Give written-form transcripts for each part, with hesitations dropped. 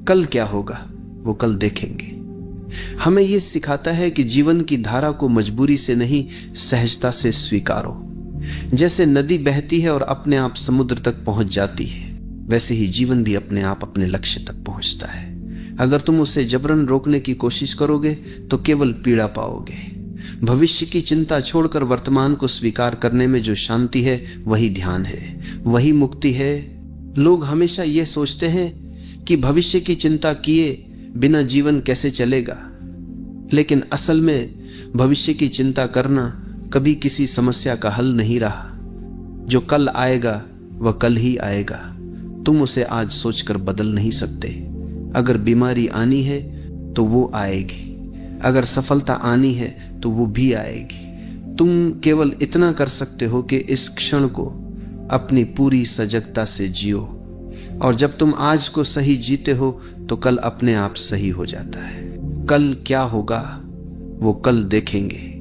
कल क्या होगा वो कल देखेंगे। हमें यह सिखाता है कि जीवन की धारा को मजबूरी से नहीं, सहजता से स्वीकारो। जैसे नदी बहती है और अपने आप समुद्र तक पहुंच जाती है, वैसे ही जीवन भी अपने आप अपने लक्ष्य तक पहुंचता है। अगर तुम उसे जबरन रोकने की कोशिश करोगे तो केवल पीड़ा पाओगे। भविष्य की चिंता छोड़कर वर्तमान को स्वीकार करने में जो शांति है वही ध्यान है, वही मुक्ति है। लोग हमेशा यह सोचते हैं कि भविष्य की चिंता किए बिना जीवन कैसे चलेगा, लेकिन असल में भविष्य की चिंता करना कभी किसी समस्या का हल नहीं रहा। जो कल आएगा वह कल ही आएगा, तुम उसे आज सोचकर बदल नहीं सकते। अगर बीमारी आनी है तो वो आएगी, अगर सफलता आनी है तो वो भी आएगी। तुम केवल इतना कर सकते हो कि इस क्षण को अपनी पूरी सजगता से जियो, और जब तुम आज को सही जीते हो तो कल अपने आप सही हो जाता है। कल क्या होगा वो कल देखेंगे।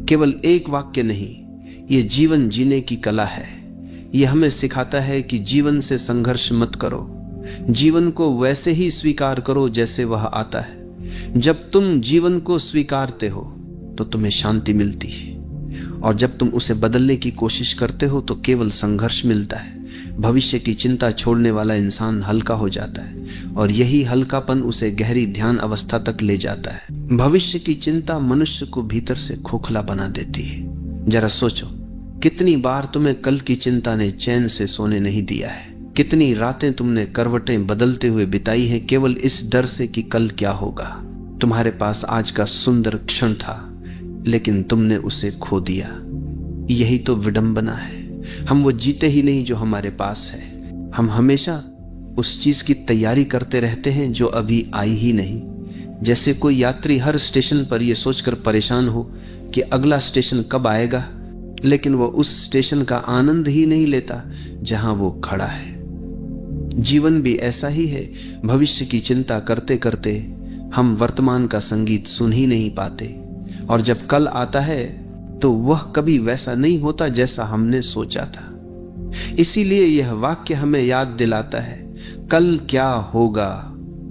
केवल एक वाक्य नहीं, ये जीवन जीने की कला है। ये हमें सिखाता है कि जीवन से संघर्ष मत करो, जीवन को वैसे ही स्वीकार करो जैसे वह आता है। जब तुम जीवन को स्वीकारते हो तो तुम्हें शांति मिलती है, और जब तुम उसे बदलने की कोशिश करते हो तो केवल संघर्ष मिलता है। भविष्य की चिंता छोड़ने वाला इंसान हल्का हो जाता है, और यही हल्कापन उसे गहरी ध्यान अवस्था तक ले जाता है। भविष्य की चिंता मनुष्य को भीतर से खोखला बना देती है। जरा सोचो, कितनी बार तुम्हें कल की चिंता ने चैन से सोने नहीं दिया है। कितनी रातें तुमने करवटें बदलते हुए बिताई हैं केवल इस डर से कि कल क्या होगा। तुम्हारे पास आज का सुंदर क्षण था, लेकिन तुमने उसे खो दिया। यही तो विडंबना है। हम वो जीते ही नहीं जो हमारे पास है। हम हमेशा उस चीज की तैयारी करते रहते हैं जो अभी आई ही नहीं। जैसे कोई यात्री हर स्टेशन पर यह सोचकर परेशान हो कि अगला स्टेशन कब आएगा, लेकिन वो उस स्टेशन का आनंद ही नहीं लेता जहां वो खड़ा है। जीवन भी ऐसा ही है। भविष्य की चिंता करते करते हम वर्तमान का संगीत सुन ही नहीं पाते, और जब कल आता है तो वह कभी वैसा नहीं होता जैसा हमने सोचा था। इसीलिए यह वाक्य हमें याद दिलाता है, कल क्या होगा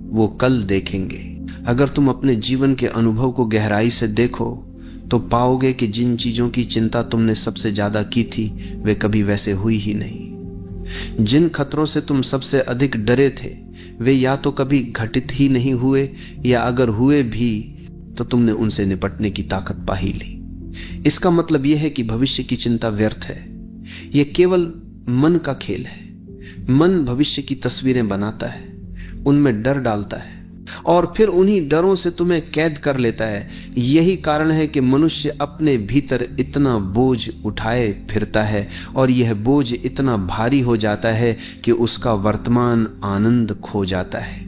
वो कल देखेंगे। अगर तुम अपने जीवन के अनुभव को गहराई से देखो तो पाओगे कि जिन चीजों की चिंता तुमने सबसे ज्यादा की थी वे कभी वैसे हुई ही नहीं। जिन खतरों से तुम सबसे अधिक डरे थे वे या तो कभी घटित ही नहीं हुए, या अगर हुए भी तो तुमने उनसे निपटने की ताकत पा ही ली। इसका मतलब यह है कि भविष्य की चिंता व्यर्थ है। यह केवल मन का खेल है। मन भविष्य की तस्वीरें बनाता है, उनमें डर डालता है, और फिर उन्हीं डरों से तुम्हें कैद कर लेता है। यही कारण है कि मनुष्य अपने भीतर इतना बोझ उठाए फिरता है, और यह बोझ इतना भारी हो जाता है कि उसका वर्तमान आनंद खो जाता है।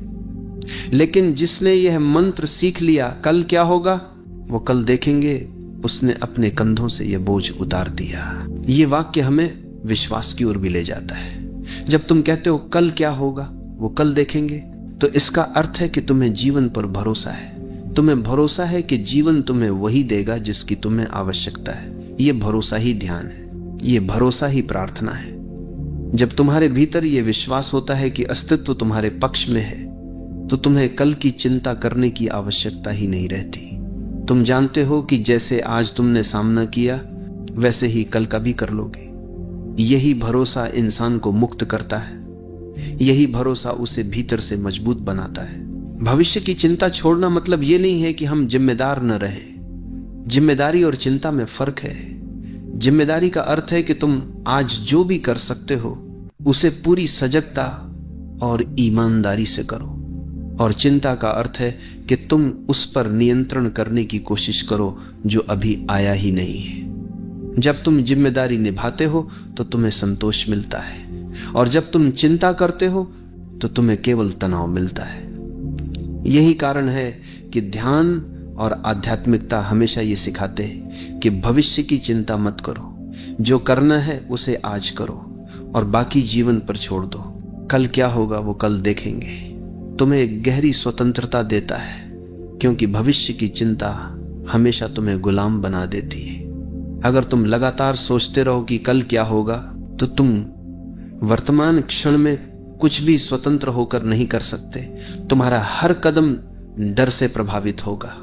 लेकिन जिसने यह मंत्र सीख लिया, कल क्या होगा वो कल देखेंगे, उसने अपने कंधों से यह बोझ उतार दिया। यह वाक्य हमें विश्वास की ओर भी ले जाता है। जब तुम कहते हो कल क्या होगा वो कल देखेंगे, तो इसका अर्थ है कि तुम्हें जीवन पर भरोसा है। तुम्हें भरोसा है कि जीवन तुम्हें वही देगा जिसकी तुम्हें आवश्यकता है। यह भरोसा ही ध्यान है, यह भरोसा ही प्रार्थना है। जब तुम्हारे भीतर यह विश्वास होता है कि अस्तित्व तुम्हारे पक्ष में है, तो तुम्हें कल की चिंता करने की आवश्यकता ही नहीं रहती। तुम जानते हो कि जैसे आज तुमने सामना किया वैसे ही कल का भी कर लोगे। यही भरोसा इंसान को मुक्त करता है। यही भरोसा उसे भीतर से मजबूत बनाता है। भविष्य की चिंता छोड़ना मतलब यह नहीं है कि हम जिम्मेदार न रहें। जिम्मेदारी और चिंता में फर्क है। जिम्मेदारी का अर्थ है कि तुम आज जो भी कर सकते हो उसे पूरी सजगता और ईमानदारी से करो, और चिंता का अर्थ है कि तुम उस पर नियंत्रण करने की कोशिश करो जो अभी आया ही नहीं है। जब तुम जिम्मेदारी निभाते हो तो तुम्हें संतोष मिलता है, और जब तुम चिंता करते हो तो तुम्हें केवल तनाव मिलता है। यही कारण है कि ध्यान और आध्यात्मिकता हमेशा ये सिखाते हैं कि भविष्य की चिंता मत करो। जो करना है उसे आज करो और बाकी जीवन पर छोड़ दो। कल क्या होगा वो कल देखेंगे। तुम्हें एक गहरी स्वतंत्रता देता है, क्योंकि भविष्य की चिंता हमेशा तुम्हें गुलाम बना देती है। अगर तुम लगातार सोचते रहो कि कल क्या होगा, तो तुम वर्तमान क्षण में कुछ भी स्वतंत्र होकर नहीं कर सकते। तुम्हारा हर कदम डर से प्रभावित होगा।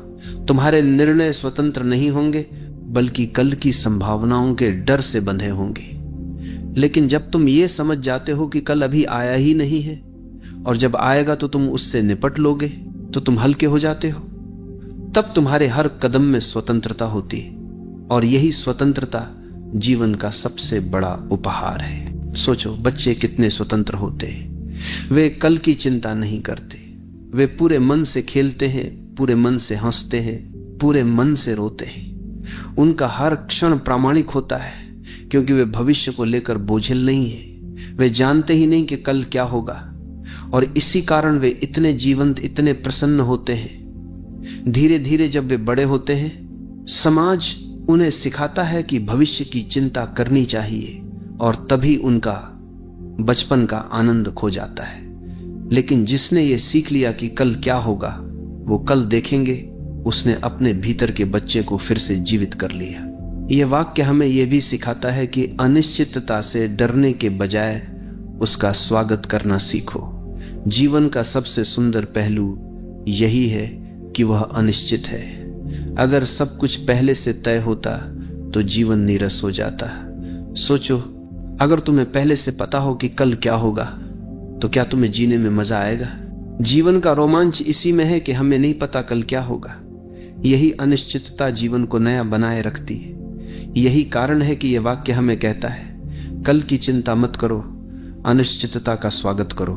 तुम्हारे निर्णय स्वतंत्र नहीं होंगे, बल्कि कल की संभावनाओं के डर से बंधे होंगे। लेकिन जब तुम ये समझ जाते हो कि कल अभी आया ही नहीं है, और जब आएगा तो तुम उससे निपट लोगे, तो तुम हल्के हो जाते हो। तब तुम्हारे हर कदम में स्वतंत्रता होती है, और यही स्वतंत्रता जीवन का सबसे बड़ा उपहार है। सोचो, बच्चे कितने स्वतंत्र होते हैं। वे कल की चिंता नहीं करते। वे पूरे मन से खेलते हैं, पूरे मन से हंसते हैं, पूरे मन से रोते हैं। उनका हर क्षण प्रामाणिक होता है, क्योंकि वे भविष्य को लेकर बोझिल नहीं है। वे जानते ही नहीं कि कल क्या होगा, और इसी कारण वे इतने जीवंत, इतने प्रसन्न होते हैं। धीरे धीरे जब वे बड़े होते हैं, समाज उन्हें सिखाता है कि भविष्य की चिंता करनी चाहिए, और तभी उनका बचपन का आनंद खो जाता है। लेकिन जिसने ये सीख लिया कि कल क्या होगा, वो कल देखेंगे, उसने अपने भीतर के बच्चे को फिर से जीवित कर लिया। यह वाक्य हमें यह भी सिखाता है कि अनिश्चितता से डरने के बजाय उसका स्वागत करना सीखो। जीवन का सबसे सुंदर पहलू यही है कि वह अनिश्चित है। अगर सब कुछ पहले से तय होता तो जीवन नीरस हो जाता। सोचो, अगर तुम्हें पहले से पता हो कि कल क्या होगा, तो क्या तुम्हें जीने में मजा आएगा? जीवन का रोमांच इसी में है कि हमें नहीं पता कल क्या होगा। यही अनिश्चितता जीवन को नया बनाए रखती है। यही कारण है कि यह वाक्य हमें कहता है, कल की चिंता मत करो, अनिश्चितता का स्वागत करो।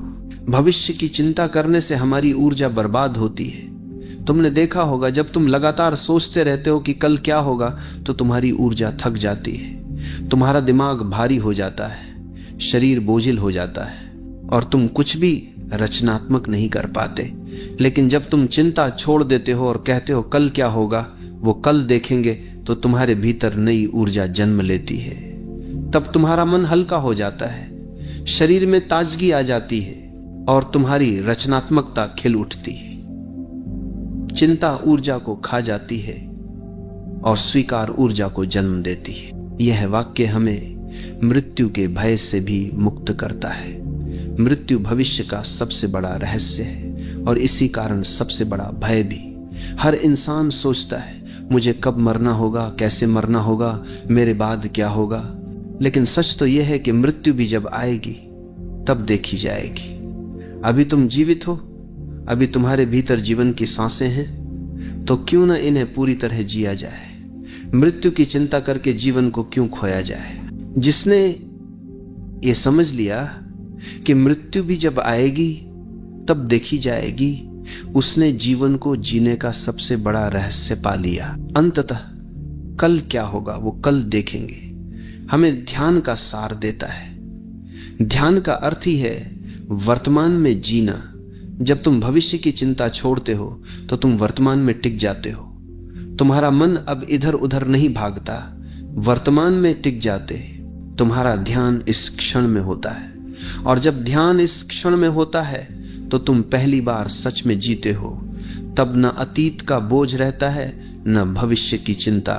भविष्य की चिंता करने से हमारी ऊर्जा बर्बाद होती है। तुमने देखा होगा, जब तुम लगातार सोचते रहते हो कि कल क्या होगा, तो तुम्हारी ऊर्जा थक जाती है, तुम्हारा दिमाग भारी हो जाता है, शरीर बोझिल हो जाता है, और तुम कुछ भी रचनात्मक नहीं कर पाते। लेकिन जब तुम चिंता छोड़ देते हो और कहते हो कल क्या होगा, वो कल देखेंगे, तो तुम्हारे भीतर नई ऊर्जा जन्म लेती है। तब तुम्हारा मन हल्का हो जाता है, शरीर में ताजगी आ जाती है, और तुम्हारी रचनात्मकता खिल उठती है। चिंता ऊर्जा को खा जाती है, और स्वीकार ऊर्जा को जन्म देती है। यह वाक्य हमें मृत्यु के भय से भी मुक्त करता है। मृत्यु भविष्य का सबसे बड़ा रहस्य है, और इसी कारण सबसे बड़ा भय भी। हर इंसान सोचता है, मुझे कब मरना होगा, कैसे मरना होगा, मेरे बाद क्या होगा। लेकिन सच तो यह है कि मृत्यु भी जब आएगी तब देखी जाएगी। अभी तुम जीवित हो, अभी तुम्हारे भीतर जीवन की सांसें हैं, तो क्यों न इन्हें पूरी तरह जिया जाए। मृत्यु की चिंता करके जीवन को क्यों खोया जाए। जिसने ये समझ लिया कि मृत्यु भी जब आएगी तब देखी जाएगी, उसने जीवन को जीने का सबसे बड़ा रहस्य पा लिया। अंततः कल क्या होगा वो कल देखेंगे हमें ध्यान का सार देता है। ध्यान का अर्थ ही है वर्तमान में जीना। जब तुम भविष्य की चिंता छोड़ते हो तो तुम वर्तमान में टिक जाते हो। तुम्हारा मन अब इधर उधर नहीं भागता, वर्तमान में टिक जाते। तुम्हारा ध्यान इस क्षण में होता है, और जब ध्यान इस क्षण में होता है तो तुम पहली बार सच में जीते हो। तब न अतीत का बोझ रहता है, न भविष्य की चिंता।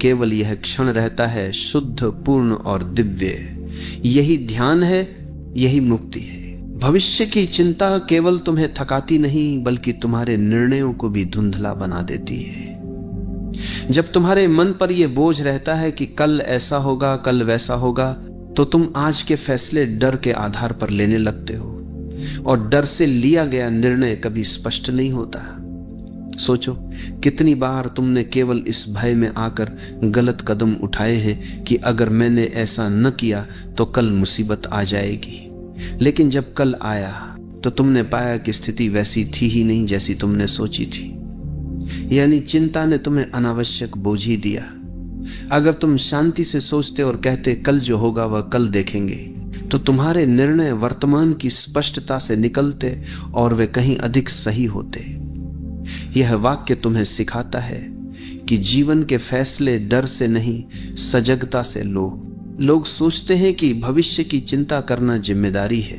केवल यह क्षण रहता है शुद्ध, पूर्ण और दिव्य। यही ध्यान है, यही मुक्ति है। भविष्य की चिंता केवल तुम्हें थकाती नहीं, बल्कि तुम्हारे निर्णयों को भी धुंधला बना देती है। जब तुम्हारे मन पर यह बोझ रहता है कि कल ऐसा होगा, कल वैसा होगा, तो तुम आज के फैसले डर के आधार पर लेने लगते हो, और डर से लिया गया निर्णय कभी स्पष्ट नहीं होता। सोचो, कितनी बार तुमने केवल इस भय में आकर गलत कदम उठाए हैं कि अगर मैंने ऐसा न किया तो कल मुसीबत आ जाएगी। लेकिन जब कल आया तो तुमने पाया कि स्थिति वैसी थी ही नहीं जैसी तुमने सोची थी। यानी चिंता ने तुम्हें अनावश्यक बोझ ही दिया। अगर तुम शांति से सोचते और कहते कल जो होगा वह कल देखेंगे, तो तुम्हारे निर्णय वर्तमान की स्पष्टता से निकलते और वे कहीं अधिक सही होते। यह वाक्य तुम्हें सिखाता है कि जीवन के फैसले डर से नहीं, सजगता से लो। लोग सोचते हैं कि भविष्य की चिंता करना जिम्मेदारी है,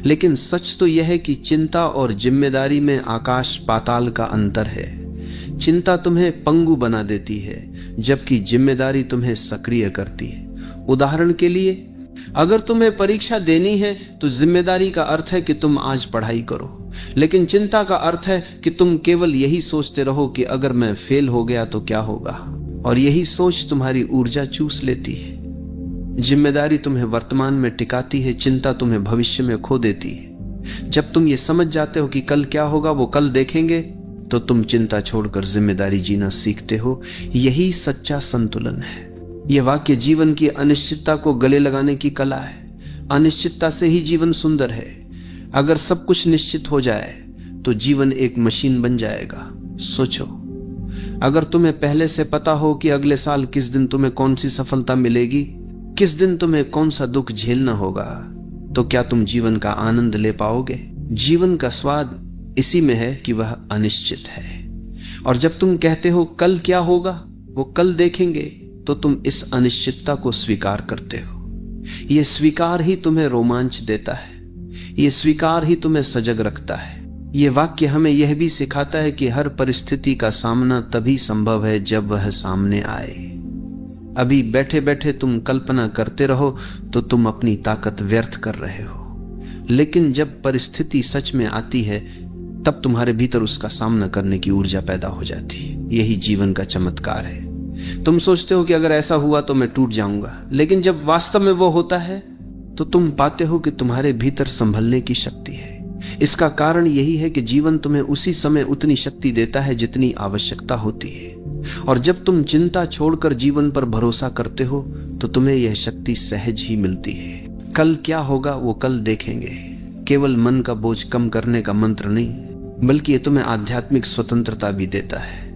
लेकिन सच तो यह है कि चिंता और जिम्मेदारी में आकाश पाताल का अंतर है। चिंता तुम्हें पंगु बना देती है, जबकि जिम्मेदारी तुम्हें सक्रिय करती है। उदाहरण के लिए, अगर तुम्हें परीक्षा देनी है तो जिम्मेदारी का अर्थ है कि तुम आज पढ़ाई करो, लेकिन चिंता का अर्थ है कि तुम केवल यही सोचते रहो कि अगर मैं फेल हो गया तो क्या होगा, और यही सोच तुम्हारी ऊर्जा चूस लेती है। जिम्मेदारी तुम्हें वर्तमान में टिकाती है, चिंता तुम्हें भविष्य में खो देती है। जब तुम ये समझ जाते हो कि कल क्या होगा वो कल देखेंगे, तो तुम चिंता छोड़कर जिम्मेदारी जीना सीखते हो। यही सच्चा संतुलन है। यह वाक्य जीवन की अनिश्चितता को गले लगाने की कला है। अनिश्चितता से ही जीवन सुंदर है। अगर सब कुछ निश्चित हो जाए तो जीवन एक मशीन बन जाएगा। सोचो, अगर तुम्हें पहले से पता हो कि अगले साल किस दिन तुम्हें कौन सी सफलता मिलेगी, किस दिन तुम्हें कौन सा दुख झेलना होगा, तो क्या तुम जीवन का आनंद ले पाओगे? जीवन का स्वाद इसी में है कि वह अनिश्चित है। और जब तुम कहते हो कल क्या होगा वो कल देखेंगे, तो तुम इस अनिश्चितता को स्वीकार करते हो। यह स्वीकार ही तुम्हें रोमांच देता है। यह स्वीकार ही तुम्हें सजग रखता है। यह वाक्य हमें यह भी सिखाता है कि हर परिस्थिति का सामना तभी संभव है जब वह सामने आए। अभी बैठे बैठे तुम कल्पना करते रहो तो तुम अपनी ताकत व्यर्थ कर रहे हो, लेकिन जब परिस्थिति सच में आती है तब तुम्हारे भीतर उसका सामना करने की ऊर्जा पैदा हो जाती है। यही जीवन का चमत्कार है। तुम सोचते हो कि अगर ऐसा हुआ तो मैं टूट जाऊंगा, लेकिन जब वास्तव में वो होता है तो तुम पाते हो कि तुम्हारे भीतर संभलने की शक्ति है। इसका कारण यही है कि जीवन तुम्हें उसी समय उतनी शक्ति देता है जितनी आवश्यकता होती है। और जब तुम चिंता छोड़कर जीवन पर भरोसा करते हो तो तुम्हें यह शक्ति सहज ही मिलती है। कल क्या होगा वो कल देखेंगे केवल मन का बोझ कम करने का मंत्र नहीं, बल्कि ये तुम्हें आध्यात्मिक स्वतंत्रता भी देता है।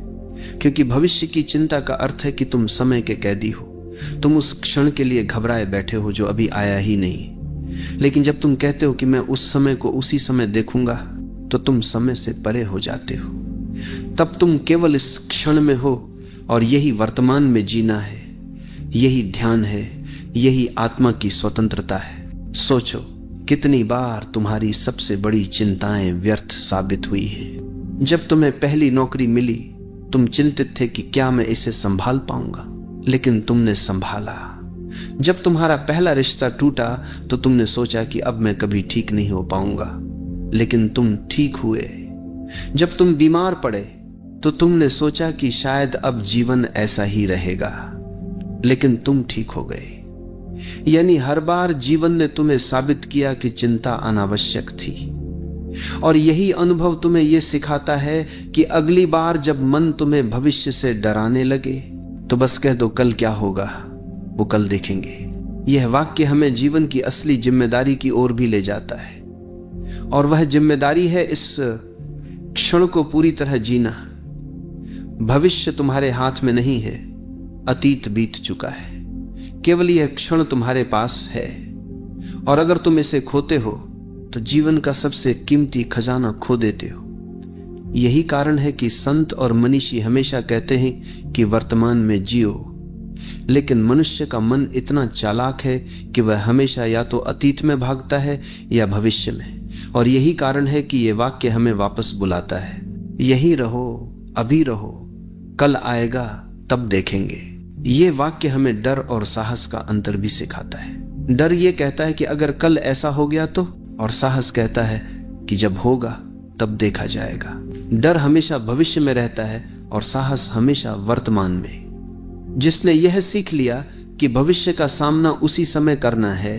क्योंकि भविष्य की चिंता का अर्थ है कि तुम समय के कैदी हो। तुम उस क्षण के लिए घबराए बैठे हो जो अभी आया ही नहीं। लेकिन जब तुम कहते हो कि मैं उस समय को उसी समय देखूंगा, तो तुम समय से परे हो जाते हो। तब तुम केवल इस क्षण में हो, और यही वर्तमान में जीना है। यही ध्यान है, यही आत्मा की स्वतंत्रता है। सोचो, कितनी बार तुम्हारी सबसे बड़ी चिंताएं व्यर्थ साबित हुई हैं। जब तुम्हें पहली नौकरी मिली, तुम चिंतित थे कि क्या मैं इसे संभाल पाऊंगा, लेकिन तुमने संभाला। जब तुम्हारा पहला रिश्ता टूटा तो तुमने सोचा कि अब मैं कभी ठीक नहीं हो पाऊंगा, लेकिन तुम ठीक हुए। जब तुम बीमार पड़े तो तुमने सोचा कि शायद अब जीवन ऐसा ही रहेगा, लेकिन तुम ठीक हो गए। यानी हर बार जीवन ने तुम्हें साबित किया कि चिंता अनावश्यक थी। और यही अनुभव तुम्हें यह सिखाता है कि अगली बार जब मन तुम्हें भविष्य से डराने लगे तो बस कह दो कल क्या होगा वो कल देखेंगे। यह वाक्य हमें जीवन की असली जिम्मेदारी की ओर भी ले जाता है, और वह जिम्मेदारी है इस क्षण को पूरी तरह जीना। भविष्य तुम्हारे हाथ में नहीं है, अतीत बीत चुका है, केवल यह क्षण तुम्हारे पास है। और अगर तुम इसे खोते हो तो जीवन का सबसे कीमती खजाना खो देते हो। यही कारण है कि संत और मनीषी हमेशा कहते हैं कि वर्तमान में जियो, लेकिन मनुष्य का मन इतना चालाक है कि वह हमेशा या तो अतीत में भागता है या भविष्य में। और यही कारण है कि यह वाक्य हमें वापस बुलाता है, यही रहो, अभी रहो, कल आएगा तब देखेंगे। ये वाक्य हमें डर और साहस का अंतर भी सिखाता है। डर ये कहता है कि अगर कल ऐसा हो गया तो, और साहस कहता है कि जब होगा तब देखा जाएगा। डर हमेशा भविष्य में रहता है और साहस हमेशा वर्तमान में। जिसने यह सीख लिया कि भविष्य का सामना उसी समय करना है,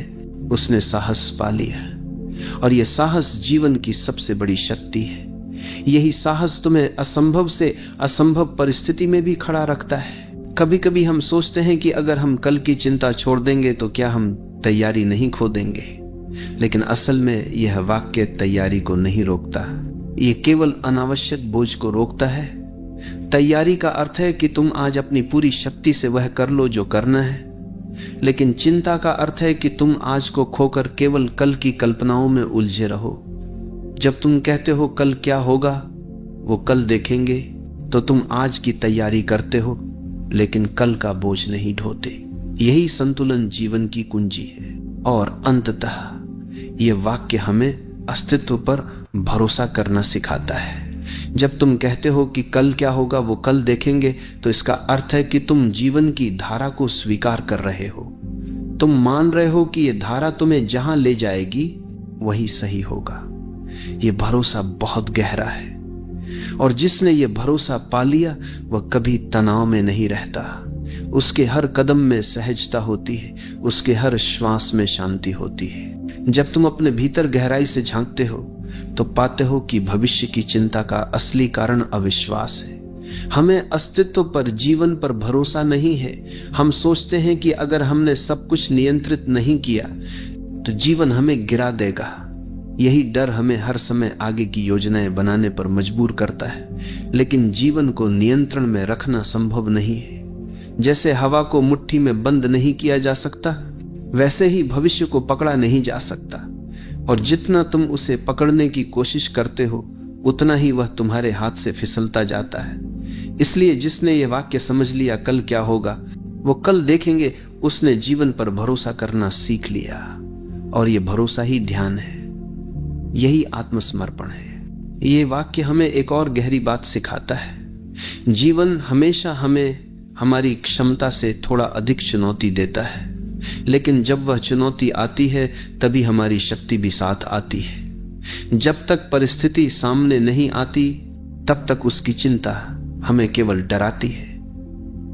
उसने साहस पा लिया। और यह साहस जीवन की सबसे बड़ी शक्ति है। यही साहस तुम्हें असंभव से असंभव परिस्थिति में भी खड़ा रखता है। कभी कभी हम सोचते हैं कि अगर हम कल की चिंता छोड़ देंगे तो क्या हम तैयारी नहीं खो देंगे, लेकिन असल में यह वाक्य तैयारी को नहीं रोकता, ये केवल अनावश्यक बोझ को रोकता है। तैयारी का अर्थ है कि तुम आज अपनी पूरी शक्ति से वह कर लो जो करना है, लेकिन चिंता का अर्थ है कि तुम आज को खोकर केवल कल की कल्पनाओं में उलझे रहो। जब तुम कहते हो कल क्या होगा वो कल देखेंगे, तो तुम आज की तैयारी करते हो लेकिन कल का बोझ नहीं ढोते। यही संतुलन जीवन की कुंजी है। और अंततः यह वाक्य हमें अस्तित्व पर भरोसा करना सिखाता है। जब तुम कहते हो कि कल क्या होगा वो कल देखेंगे, तो इसका अर्थ है कि तुम जीवन की धारा को स्वीकार कर रहे हो। तुम मान रहे हो कि यह धारा तुम्हें जहां ले जाएगी वही सही होगा। यह भरोसा बहुत गहरा है, और जिसने यह भरोसा पा लिया वह कभी तनाव में नहीं रहता। उसके हर कदम में सहजता होती है, उसके हर श्वास में शांति होती है। जब तुम अपने भीतर गहराई से झांकते हो तो पाते हो कि भविष्य की चिंता का असली कारण अविश्वास है। हमें अस्तित्व पर, जीवन पर भरोसा नहीं है। हम सोचते हैं कि अगर हमने सब कुछ नियंत्रित नहीं किया तो जीवन हमें गिरा देगा। यही डर हमें हर समय आगे की योजनाएं बनाने पर मजबूर करता है, लेकिन जीवन को नियंत्रण में रखना संभव नहीं है। जैसे हवा को मुट्ठी में बंद नहीं किया जा सकता, वैसे ही भविष्य को पकड़ा नहीं जा सकता, और जितना तुम उसे पकड़ने की कोशिश करते हो उतना ही वह तुम्हारे हाथ से फिसलता जाता है। इसलिए जिसने ये वाक्य समझ लिया कल क्या होगा वो कल देखेंगे, उसने जीवन पर भरोसा करना सीख लिया, और ये भरोसा ही ध्यान है, यही आत्मसमर्पण है। ये वाक्य हमें एक और गहरी बात सिखाता है। जीवन हमेशा हमें हमारी क्षमता से थोड़ा अधिक चुनौती देता है, लेकिन जब वह चुनौती आती है तभी हमारी शक्ति भी साथ आती है। जब तक परिस्थिति सामने नहीं आती तब तक उसकी चिंता हमें केवल डराती है,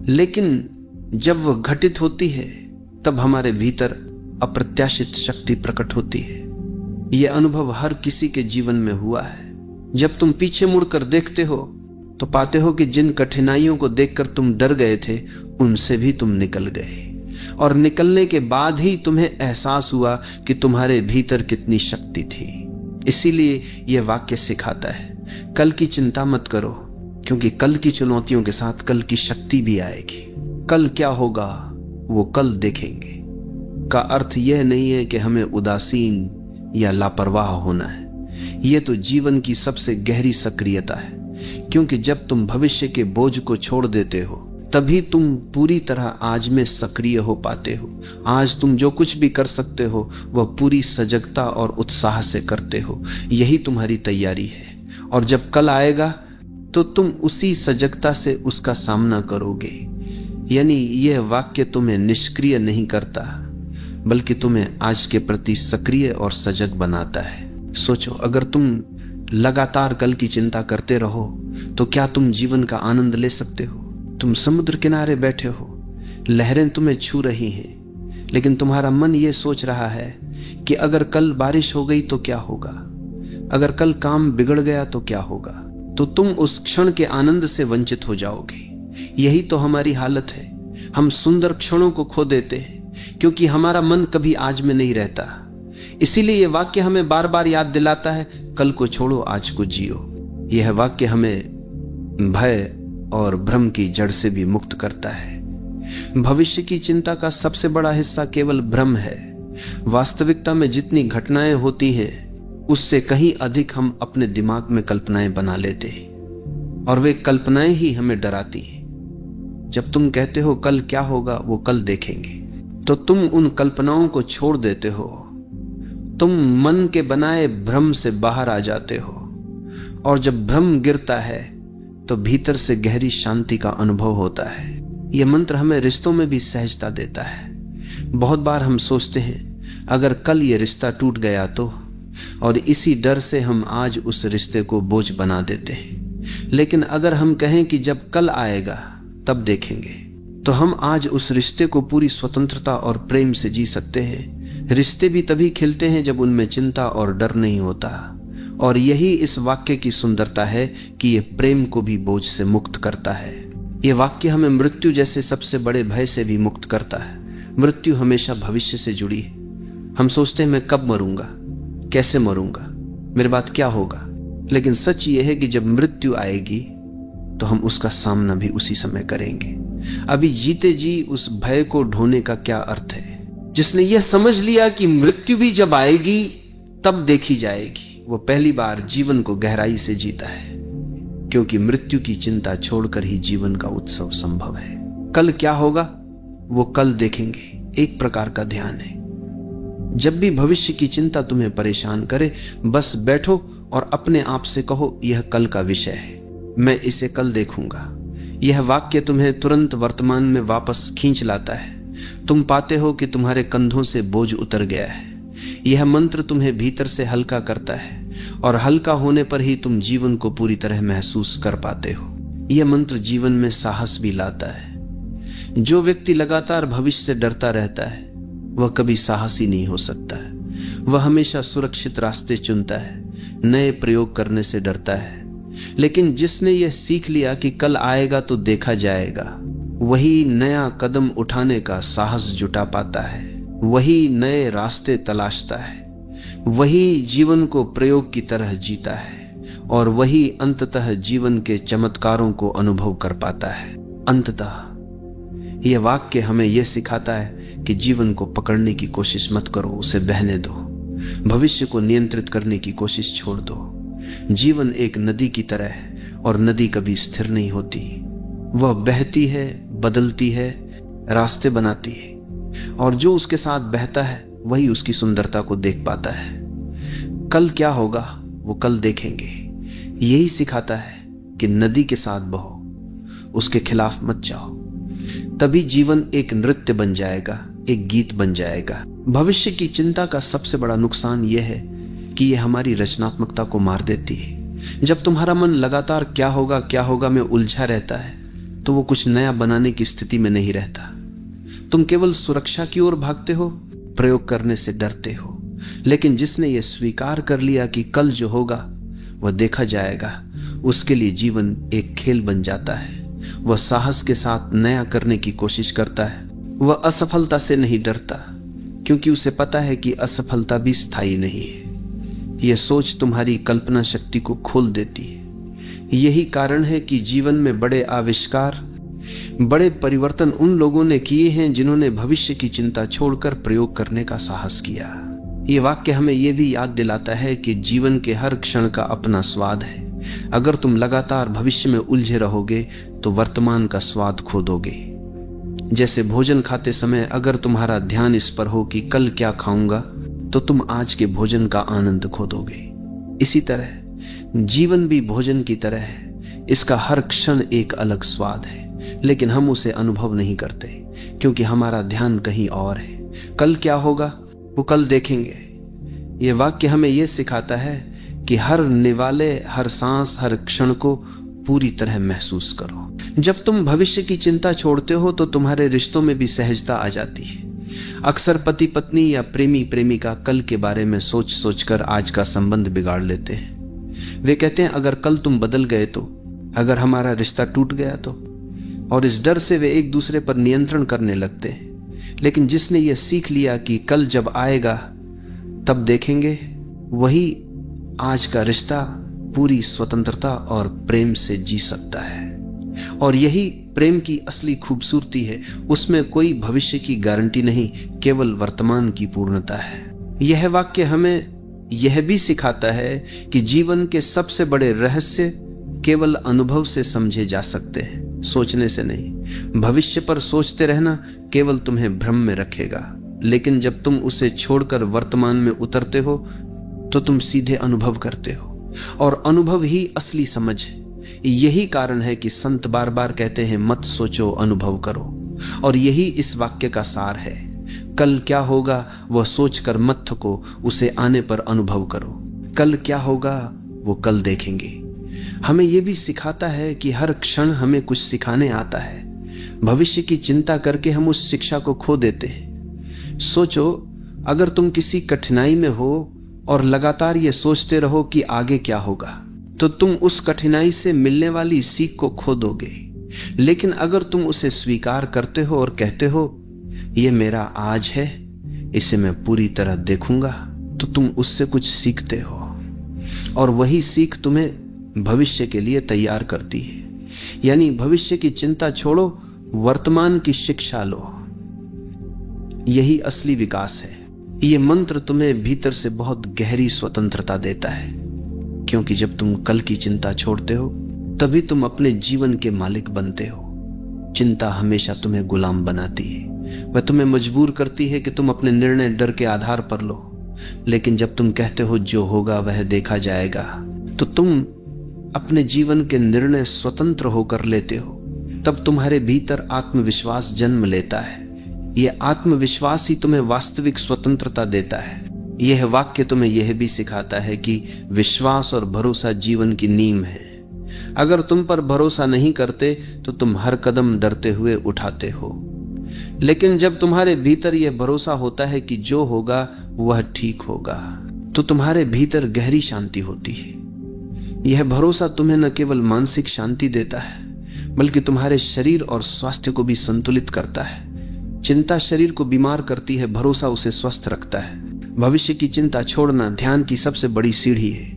लेकिन जब वह घटित होती है तब हमारे भीतर अप्रत्याशित शक्ति प्रकट होती है। यह अनुभव हर किसी के जीवन में हुआ है। जब तुम पीछे मुड़कर देखते हो तो पाते हो कि जिन कठिनाइयों को देखकर तुम डर गए थे उनसे भी तुम निकल गए, और निकलने के बाद ही तुम्हें एहसास हुआ कि तुम्हारे भीतर कितनी शक्ति थी। इसीलिए यह वाक्य सिखाता है, कल की चिंता मत करो, क्योंकि कल की चुनौतियों के साथ कल की शक्ति भी आएगी। कल क्या होगा वो कल देखेंगे का अर्थ यह नहीं है कि हमें उदासीन या लापरवाह होना है। यह तो जीवन की सबसे गहरी सक्रियता है, क्योंकि जब तुम भविष्य के बोझ को छोड़ देते हो तभी तुम पूरी तरह आज में सक्रिय हो पाते हो। आज तुम जो कुछ भी कर सकते हो वह पूरी सजगता और उत्साह से करते हो। यही तुम्हारी तैयारी है, और जब कल आएगा तो तुम उसी सजगता से उसका सामना करोगे। यानी यह वाक्य तुम्हें निष्क्रिय नहीं करता, बल्कि तुम्हें आज के प्रति सक्रिय और सजग बनाता है। सोचो, अगर तुम लगातार कल की चिंता करते रहो तो क्या तुम जीवन का आनंद ले सकते हो? तुम समुद्र किनारे बैठे हो, लहरें तुम्हें छू रही हैं, लेकिन तुम्हारा मन ये सोच रहा है कि अगर कल बारिश हो गई तो क्या होगा, अगर कल काम बिगड़ गया तो क्या होगा, तो तुम उस क्षण के आनंद से वंचित हो जाओगे। यही तो हमारी हालत है। हम सुंदर क्षणों को खो देते हैं क्योंकि हमारा मन कभी आज में नहीं रहता। इसीलिए यह वाक्य हमें बार बार याद दिलाता है, कल को छोड़ो, आज को जियो। यह वाक्य हमें भय और भ्रम की जड़ से भी मुक्त करता है। भविष्य की चिंता का सबसे बड़ा हिस्सा केवल भ्रम है। वास्तविकता में जितनी घटनाएं होती हैं उससे कहीं अधिक हम अपने दिमाग में कल्पनाएं बना लेते हैं, और वे कल्पनाएं ही हमें डराती हैं। जब तुम कहते हो कल क्या होगा वो कल देखेंगे, तो तुम उन कल्पनाओं को छोड़ देते हो। तुम मन के बनाए भ्रम से बाहर आ जाते हो, और जब भ्रम गिरता है तो भीतर से गहरी शांति का अनुभव होता है। यह मंत्र हमें रिश्तों में भी सहजता देता है। बहुत बार हम सोचते हैं अगर कल यह रिश्ता टूट गया तो, और इसी डर से हम आज उस रिश्ते को बोझ बना देते हैं। लेकिन अगर हम कहें कि जब कल आएगा तब देखेंगे, तो हम आज उस रिश्ते को पूरी स्वतंत्रता और प्रेम से जी सकते हैं। रिश्ते भी तभी खिलते हैं जब उनमें चिंता और डर नहीं होता, और यही इस वाक्य की सुंदरता है कि यह प्रेम को भी बोझ से मुक्त करता है। यह वाक्य हमें मृत्यु जैसे सबसे बड़े भय से भी मुक्त करता है। मृत्यु हमेशा भविष्य से जुड़ी है। हम सोचते हैं मैं कब मरूंगा, कैसे मरूंगा, मेरे बाद क्या होगा, लेकिन सच यह है कि जब मृत्यु आएगी तो हम उसका सामना भी उसी समय करेंगे। अभी जीते जी उस भय को ढोने का क्या अर्थ है? जिसने यह समझ लिया कि मृत्यु भी जब आएगी तब देखी जाएगी, वो पहली बार जीवन को गहराई से जीता है, क्योंकि मृत्यु की चिंता छोड़कर ही जीवन का उत्सव संभव है। कल क्या होगा वो कल देखेंगे, एक प्रकार का ध्यान है। जब भी भविष्य की चिंता तुम्हें परेशान करे, बस बैठो और अपने आप से कहो, यह कल का विषय है, मैं इसे कल देखूंगा। यह वाक्य तुम्हें तुरंत वर्तमान में वापस खींच लाता है। तुम पाते हो कि तुम्हारे कंधों से बोझ उतर गया है। यह मंत्र तुम्हें भीतर से हल्का करता है और हल्का होने पर ही तुम जीवन को पूरी तरह महसूस कर पाते हो। यह मंत्र जीवन में साहस भी लाता है। जो व्यक्ति लगातार भविष्य से डरता रहता है वह कभी साहसी नहीं हो सकता है। वह हमेशा सुरक्षित रास्ते चुनता है, नए प्रयोग करने से डरता है। लेकिन जिसने यह सीख लिया कि कल आएगा तो देखा जाएगा, वही नया कदम उठाने का साहस जुटा पाता है, वही नए रास्ते तलाशता है, वही जीवन को प्रयोग की तरह जीता है और वही अंततः जीवन के चमत्कारों को अनुभव कर पाता है। अंततः यह वाक्य हमें यह सिखाता है कि जीवन को पकड़ने की कोशिश मत करो, उसे बहने दो। भविष्य को नियंत्रित करने की कोशिश छोड़ दो। जीवन एक नदी की तरह है और नदी कभी स्थिर नहीं होती। वह बहती है, बदलती है, रास्ते बनाती है और जो उसके साथ बहता है वही उसकी सुंदरता को देख पाता है। कल क्या होगा वो कल देखेंगे। यही सिखाता है कि नदी के साथ बहो, उसके खिलाफ मत जाओ। तभी जीवन एक नृत्य बन जाएगा, एक गीत बन जाएगा। भविष्य की चिंता का सबसे बड़ा नुकसान यह है कि यह हमारी रचनात्मकता को मार देती है। जब तुम्हारा मन लगातार क्या होगा में उलझा रहता है तो वो कुछ नया बनाने की स्थिति में नहीं रहता। तुम केवल सुरक्षा की ओर भागते हो, प्रयोग करने से डरते हो। लेकिन जिसने यह स्वीकार कर लिया कि कल जो होगा वह देखा जाएगा, उसके लिए जीवन एक खेल बन जाता है। वह साहस के साथ नया करने की कोशिश करता है। वह असफलता से नहीं डरता क्योंकि उसे पता है कि असफलता भी स्थायी नहीं है। यह सोच तुम्हारी कल्पना शक्ति को खोल देती है। यही कारण है कि जीवन में बड़े आविष्कार, बड़े परिवर्तन उन लोगों ने किए हैं जिन्होंने भविष्य की चिंता छोड़कर प्रयोग करने का साहस किया। यह वाक्य हमें यह भी याद दिलाता है कि जीवन के हर क्षण का अपना स्वाद है। अगर तुम लगातार भविष्य में उलझे रहोगे तो वर्तमान का स्वाद खो दोगे। जैसे भोजन खाते समय अगर तुम्हारा ध्यान इस पर हो कि कल क्या खाऊंगा, तो तुम आज के भोजन का आनंद खो दोगे। इसी तरह जीवन भी भोजन की तरह है। इसका हर क्षण एक अलग स्वाद है, लेकिन हम उसे अनुभव नहीं करते क्योंकि हमारा ध्यान कहीं और है। कल क्या होगा वो कल देखेंगे। यह वाक्य हमें यह सिखाता है कि हर निवाले, हर सांस, हर क्षण को पूरी तरह महसूस करो। जब तुम भविष्य की चिंता छोड़ते हो तो तुम्हारे रिश्तों में भी सहजता आ जाती है। अक्सर पति पत्नी या प्रेमी प्रेमिका कल के बारे में सोच सोचकर आज का संबंध बिगाड़ लेते हैं। वे कहते हैं अगर कल तुम बदल गए तो, अगर हमारा रिश्ता टूट गया तो, और इस डर से वे एक दूसरे पर नियंत्रण करने लगते हैं। लेकिन जिसने यह सीख लिया कि कल जब आएगा तब देखेंगे, वही आज का रिश्ता पूरी स्वतंत्रता और प्रेम से जी सकता है। और यही प्रेम की असली खूबसूरती है। उसमें कोई भविष्य की गारंटी नहीं, केवल वर्तमान की पूर्णता है। यह वाक्य हमें यह भी सिखाता है कि जीवन के सबसे बड़े रहस्य केवल अनुभव से समझे जा सकते हैं, सोचने से नहीं। भविष्य पर सोचते रहना केवल तुम्हें भ्रम में रखेगा, लेकिन जब तुम उसे छोड़कर वर्तमान में उतरते हो तो तुम सीधे अनुभव करते हो, और अनुभव ही असली समझ है। यही कारण है कि संत बार बार कहते हैं मत सोचो, अनुभव करो। और यही इस वाक्य का सार है। कल क्या होगा वह सोचकर मत थको, उसे आने पर अनुभव करो। कल क्या होगा वो कल देखेंगे। हमें यह भी सिखाता है कि हर क्षण हमें कुछ सिखाने आता है। भविष्य की चिंता करके हम उस शिक्षा को खो देते हैं। सोचो, अगर तुम किसी कठिनाई में हो और लगातार ये सोचते रहो कि आगे क्या होगा, तो तुम उस कठिनाई से मिलने वाली सीख को खो दोगे। लेकिन अगर तुम उसे स्वीकार करते हो और कहते हो ये मेरा आज है, इसे मैं पूरी तरह देखूंगा, तो तुम उससे कुछ सीखते हो और वही सीख तुम्हें भविष्य के लिए तैयार करती है। यानी भविष्य की चिंता छोड़ो, वर्तमान की शिक्षा लो। यही असली विकास है। ये मंत्र तुम्हें भीतर से बहुत गहरी स्वतंत्रता देता है, क्योंकि जब तुम कल की चिंता छोड़ते हो तभी तुम अपने जीवन के मालिक बनते हो। चिंता हमेशा तुम्हें गुलाम बनाती है। वह तुम्हें मजबूर करती है कि तुम अपने निर्णय डर के आधार पर लो। लेकिन जब तुम कहते हो जो होगा वह देखा जाएगा, तो तुम अपने जीवन के निर्णय स्वतंत्र होकर लेते हो। तब तुम्हारे भीतर आत्मविश्वास जन्म लेता है। यह आत्मविश्वास ही तुम्हें वास्तविक स्वतंत्रता देता है। यह वाक्य तुम्हें यह भी सिखाता है कि विश्वास और भरोसा जीवन की नींव है। अगर तुम पर भरोसा नहीं करते तो तुम हर कदम डरते हुए उठाते हो, लेकिन जब तुम्हारे भीतर यह भरोसा होता है कि जो होगा वह ठीक होगा, तो तुम्हारे भीतर गहरी शांति होती है। यह भरोसा तुम्हें न केवल मानसिक शांति देता है, बल्कि तुम्हारे शरीर और स्वास्थ्य को भी संतुलित करता है। चिंता शरीर को बीमार करती है, भरोसा उसे स्वस्थ रखता है। भविष्य की चिंता छोड़ना ध्यान की सबसे बड़ी सीढ़ी है।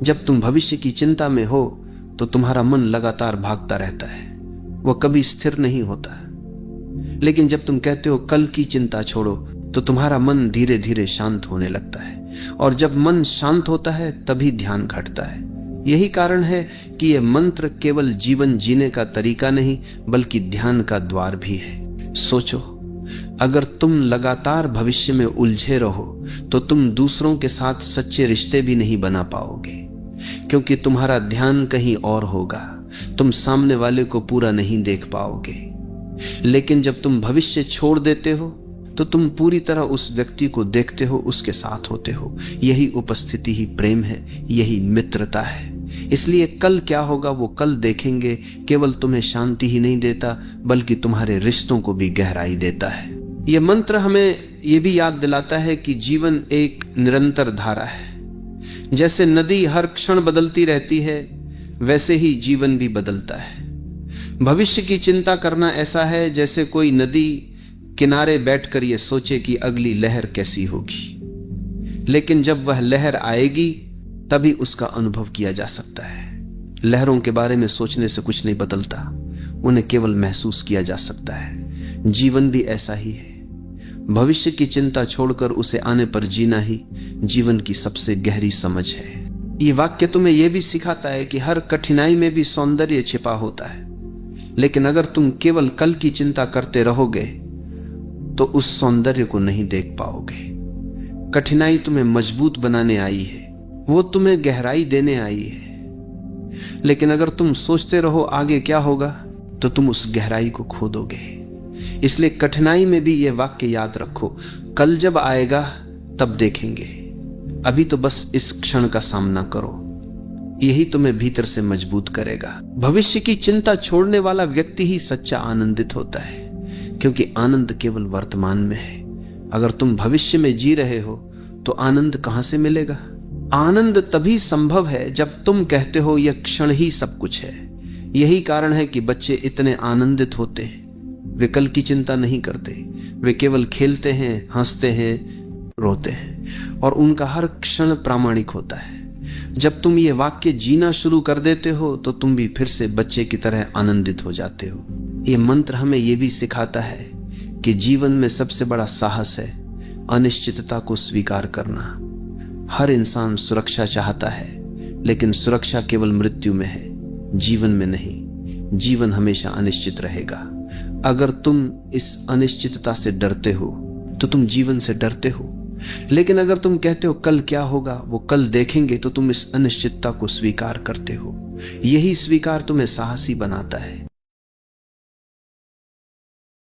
जब तुम भविष्य की चिंता में हो तो तुम्हारा मन लगातार भागता रहता है, वह कभी स्थिर नहीं होता। लेकिन जब तुम कहते हो कल की चिंता छोड़ो, तो तुम्हारा मन धीरे धीरे शांत होने लगता है, और जब मन शांत होता है तभी ध्यान घटता है। यही कारण है कि यह मंत्र केवल जीवन जीने का तरीका नहीं, बल्कि ध्यान का द्वार भी है। सोचो, अगर तुम लगातार भविष्य में उलझे रहो तो तुम दूसरों के साथ सच्चे रिश्ते भी नहीं बना पाओगे, क्योंकि तुम्हारा ध्यान कहीं और होगा। तुम सामने वाले को पूरा नहीं देख पाओगे। लेकिन जब तुम भविष्य छोड़ देते हो तो तुम पूरी तरह उस व्यक्ति को देखते हो, उसके साथ होते हो। यही उपस्थिति ही प्रेम है, यही मित्रता है। इसलिए कल क्या होगा वो कल देखेंगे केवल तुम्हें शांति ही नहीं देता, बल्कि तुम्हारे रिश्तों को भी गहराई देता है। यह मंत्र हमें यह भी याद दिलाता है कि जीवन एक निरंतर धारा है। जैसे नदी हर क्षण बदलती रहती है, वैसे ही जीवन भी बदलता है। भविष्य की चिंता करना ऐसा है जैसे कोई नदी किनारे बैठकर यह सोचे कि अगली लहर कैसी होगी, लेकिन जब वह लहर आएगी तभी उसका अनुभव किया जा सकता है। लहरों के बारे में सोचने से कुछ नहीं बदलता, उन्हें केवल महसूस किया जा सकता है। जीवन भी ऐसा ही है। भविष्य की चिंता छोड़कर उसे आने पर जीना ही जीवन की सबसे गहरी समझ है। ये वाक्य तुम्हें यह भी सिखाता है कि हर कठिनाई में भी सौंदर्य छिपा होता है, लेकिन अगर तुम केवल कल की चिंता करते रहोगे तो उस सौंदर्य को नहीं देख पाओगे। कठिनाई तुम्हें मजबूत बनाने आई है, वो तुम्हें गहराई देने आई है। लेकिन अगर तुम सोचते रहो आगे क्या होगा, तो तुम उस गहराई को खो दोगे। इसलिए कठिनाई में भी यह वाक्य याद रखो, कल जब आएगा तब देखेंगे, अभी तो बस इस क्षण का सामना करो। यही तुम्हें भीतर से मजबूत करेगा। भविष्य की चिंता छोड़ने वाला व्यक्ति ही सच्चा आनंदित होता है, क्योंकि आनंद केवल वर्तमान में है। अगर तुम भविष्य में जी रहे हो तो आनंद कहां से मिलेगा? आनंद तभी संभव है जब तुम कहते हो यह क्षण ही सब कुछ है। यही कारण है कि बच्चे इतने आनंदित होते हैं। वे कल की चिंता नहीं करते, वे केवल खेलते हैं, हंसते हैं, रोते हैं, और उनका हर क्षण प्रामाणिक होता है। जब तुम ये वाक्य जीना शुरू कर देते हो तो तुम भी फिर से बच्चे की तरह आनंदित हो जाते हो। ये मंत्र हमें यह भी सिखाता है कि जीवन में सबसे बड़ा साहस है अनिश्चितता को स्वीकार करना। हर इंसान सुरक्षा चाहता है, लेकिन सुरक्षा केवल मृत्यु में है, जीवन में नहीं। जीवन हमेशा अनिश्चित रहेगा। अगर तुम इस अनिश्चितता से डरते हो तो तुम जीवन से डरते हो, लेकिन अगर तुम कहते हो कल क्या होगा वो कल देखेंगे, तो तुम इस अनिश्चितता को स्वीकार करते हो। यही स्वीकार तुम्हें साहसी बनाता है।